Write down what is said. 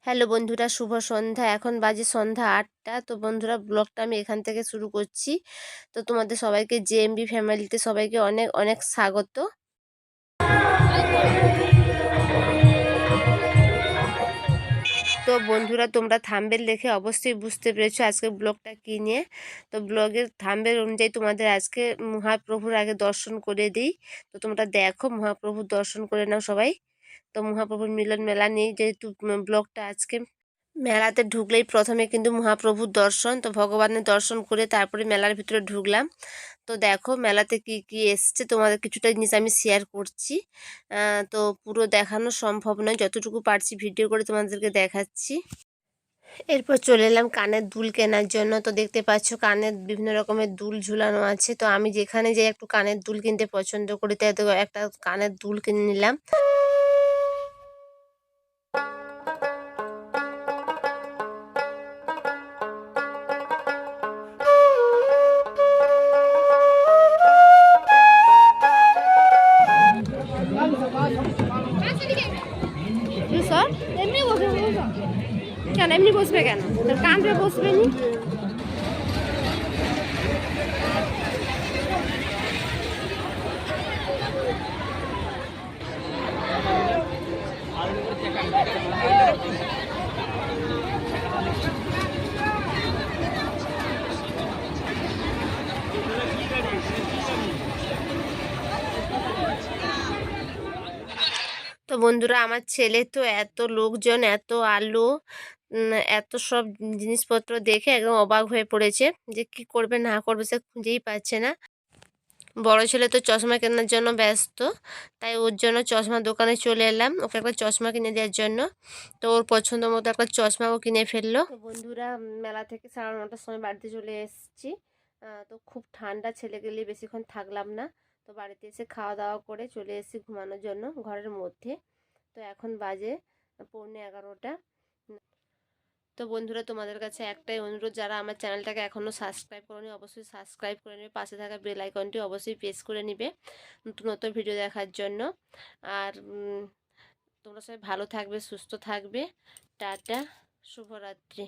Hello বন্ধুরা, শুভ সন্ধ্যা। এখন বাজে সন্ধ্যা ৮টা। তো বন্ধুরা, ব্লগটা আমি এখান থেকে শুরু করছি। তো তোমাদের সবাইকে জেএমবি ফ্যামিলিতে সবাইকে অনেক অনেক স্বাগত। তো বন্ধুরা, তোমরা থাম্বনেল দেখে অবশ্যই বুঝতে পেরেছো আজকে ব্লগটা কী নিয়ে। তো ব্লগের থাম্বনেল অনুযায়ী তোমাদের আজকে মহাপ্রভুর আগে দর্শন করে দিই। তো তোমরা দেখো, মহাপ্রভুর দর্শন করে নাও সবাই। তো মহাপ্রভুর মিলন মেলা নিয়ে যেহেতু ব্লগটা আজকে, মেলাতে ঢুকলেই প্রথমে কিন্তু মহাপ্রভুর দর্শন। তো ভগবানের দর্শন করে তারপরে মেলার ভিতরে ঢুকলাম। তো দেখো মেলাতে কি কি এসছে, তোমাদের কিছুটা জিনিস আমি শেয়ার করছি। তো পুরো দেখানো সম্ভব নয়, যতটুকু পারছি ভিডিও করে তোমাদেরকে দেখাচ্ছি। এরপর চলে এলাম কানের দুল কেনার জন্য। তো দেখতে পাচ্ছ কানের বিভিন্ন রকমের দুল ঝুলানো আছে। তো আমি যেখানে যাই একটু কানের দুল কিনতে পছন্দ করি, তাই তো একটা কানের দুল কিনে নিলাম। স্যার এমনি বসবে কেন? এমনি বসবে কেন? কামড়ে বসবে নি। তো বন্ধুরা, আমার ছেলে তো এত লোকজন, এত আলো, এত সব জিনিসপত্র দেখে একদম অবাক হয়ে পড়েছে যে কি করবে না করবে সে খুঁজেই পাচ্ছে না। বড় ছেলে তো চশমা কেনার জন্য ব্যস্ত, তাই ওর জন্য চশমার দোকানে চলে এলাম ওকে একটা চশমা কিনে দেওয়ার জন্য। তো ওর পছন্দ মতো একটা চশমাও কিনে ফেললো। তো বন্ধুরা, মেলা থেকে 9:30টার সময় বাড়িতে চলে এসেছি। তো খুব ঠান্ডা, ছেলে গেলে বেশিক্ষণ থাকলাম না। তো বাড়িতে এসে খাওয়া দাওয়া করে চলে এসেছি ঘুমানোর জন্য ঘরের মধ্যে। তো এখন বাজে 11:45। তো বন্ধুরা, তোমাদের কাছে একটাই অনুরোধ, যারা আমার চ্যানেলটাকে এখনও সাবস্ক্রাইব করোনি অবশ্যই সাবস্ক্রাইব করে নেবে, পাশে থাকা বেল আইকনটি অবশ্যই প্রেস করে নেবে নতুন নতুন ভিডিও দেখার জন্য। আর তোমরা সবাই ভালো থাকবে, সুস্থ থাকবে। টাটা, শুভরাত্রি।